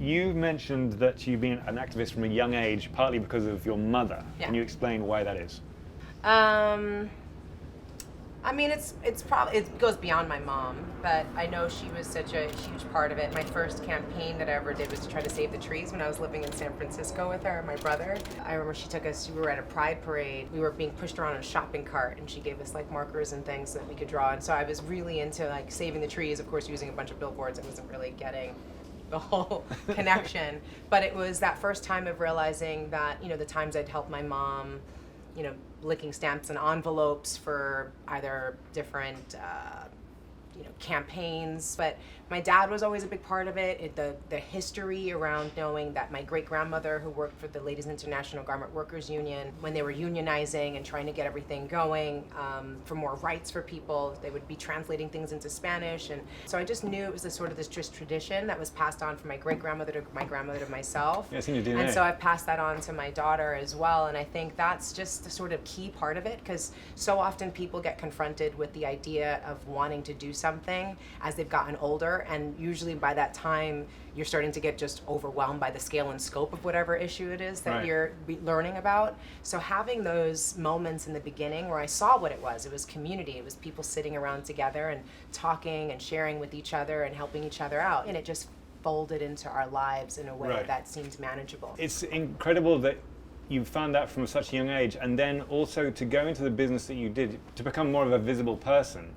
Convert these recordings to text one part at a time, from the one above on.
You mentioned that you've been an activist from a young age, partly because of your mother. Yeah. Can you explain why that is? I mean, it's probably, it goes beyond my mom, but I know she was such a huge part of it. My first campaign that I ever did was to try to save the trees when I was living in San Francisco with her and my brother. I remember she took us, we were at a pride parade, we were being pushed around in a shopping cart, and she gave us like markers and things so that we could draw. And so I was really into like saving the trees, of course using a bunch of billboards. I wasn't really getting the whole connection, but it was that first time of realizing that, you know, the times I'd helped my mom, you know, licking stamps and envelopes for either different, you know, campaigns. But my dad was always a big part of it. The history around knowing that my great-grandmother, who worked for the Ladies International Garment Workers Union, when they were unionizing and trying to get everything going for more rights for people, they would be translating things into Spanish. And so I just knew it was this just tradition that was passed on from my great-grandmother to my grandmother to myself. Yeah, it's in your DNA. And so I passed that on to my daughter as well. And I think that's just the sort of key part of it, because so often people get confronted with the idea of wanting to do something as they've gotten older, and usually by that time you're starting to get just overwhelmed by the scale and scope of whatever issue it is that Right. you're learning about. So having those moments in the beginning where I saw what it was community, it was people sitting around together and talking and sharing with each other and helping each other out, and it just folded into our lives in a way Right. that seemed manageable. It's incredible that you found that from such a young age, and then also to go into the business that you did, to become more of a visible person.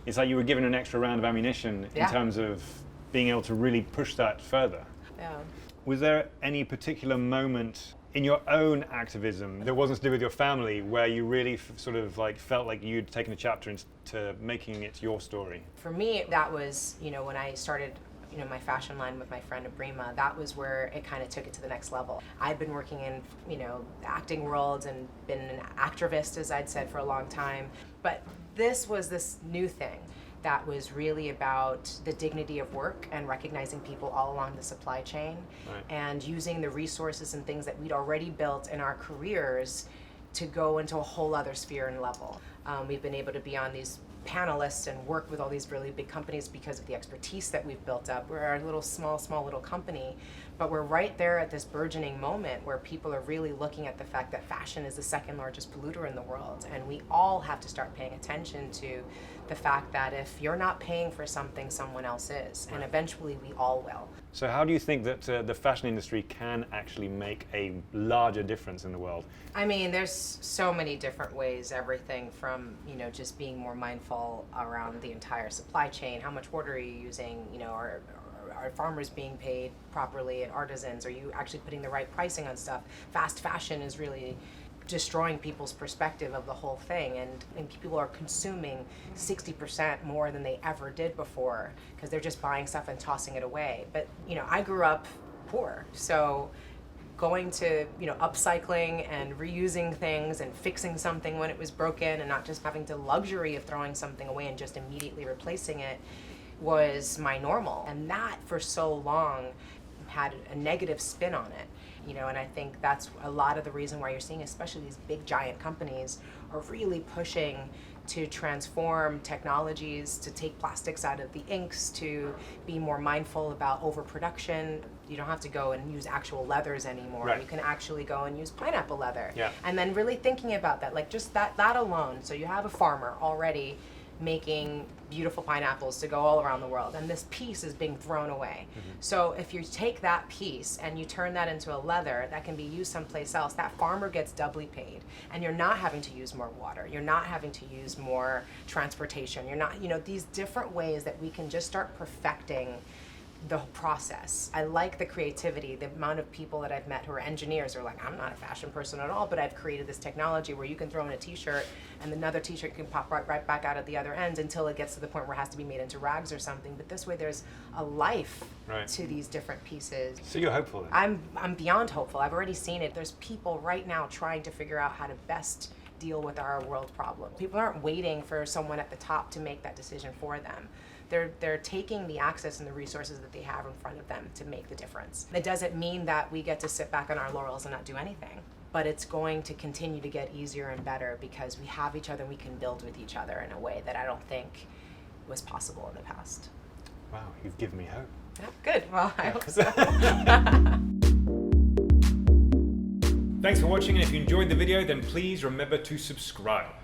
It's like you were given an extra round of ammunition in Yeah. terms of being able to really push that further. Yeah. Was there any particular moment in your own activism that wasn't to do with your family where you really sort of like felt like you'd taken a chapter into making it your story? For me, that was, you know, when I started, you know, my fashion line with my friend Abrima, that was where it kind of took it to the next level. I'd been working in, you know, the acting world and been an activist, as I'd said, for a long time. But this was this new thing that was really about the dignity of work and recognizing people all along the supply chain, Right. and using the resources and things that we'd already built in our careers to go into a whole other sphere and level. We've been able to be on these panelists and work with all these really big companies because of the expertise that we've built up. We're a little small little company, but we're right there at this burgeoning moment where people are really looking at the fact that fashion is the second largest polluter in the world, and we all have to start paying attention to the fact that if you're not paying for something, someone else is, and eventually we all will. So how do you think that the fashion industry can actually make a larger difference in the world? I mean, there's so many different ways, everything from, you know, just being more mindful around the entire supply chain. How much water are you using? You know, are farmers being paid properly, and artisans? Are you actually putting the right pricing on stuff? Fast fashion is really destroying people's perspective of the whole thing, and people are consuming 60% more than they ever did before because they're just buying stuff and tossing it away. But, you know, I grew up poor, so going to, you know, upcycling and reusing things and fixing something when it was broken and not just having the luxury of throwing something away and just immediately replacing it was my normal. And that for so long had a negative spin on it. You know, and I think that's a lot of the reason why you're seeing, especially these big giant companies, are really pushing to transform technologies, to take plastics out of the inks, to be more mindful about overproduction. You don't have to go and use actual leathers anymore. Right. You can actually go and use pineapple leather. Yeah. And then really thinking about that, like just that alone. So you have a farmer already making beautiful pineapples to go all around the world, and this piece is being thrown away. So if you take that piece and you turn that into a leather that can be used someplace else, that farmer gets doubly paid, and you're not having to use more water, you're not having to use more transportation, you're not, you know, these different ways that we can just start perfecting the process. I like the creativity, the amount of people that I've met who are engineers are like, I'm not a fashion person at all, but I've created this technology where you can throw in a t-shirt and another t-shirt can pop right back out at the other end until it gets to the point where it has to be made into rags or something. But this way there's a life Right. to these different pieces. So you're hopeful then? I'm beyond hopeful. I've already seen it. There's people right now trying to figure out how to best deal with our world problem. People aren't waiting for someone at the top to make that decision for them. They're taking the access and the resources that they have in front of them to make the difference. It doesn't mean that we get to sit back on our laurels and not do anything, but it's going to continue to get easier and better because we have each other and we can build with each other in a way that I don't think was possible in the past. Wow, you've given me hope. Yeah, good. Well, I hope so. Thanks for watching, and if you enjoyed the video, then please remember to subscribe.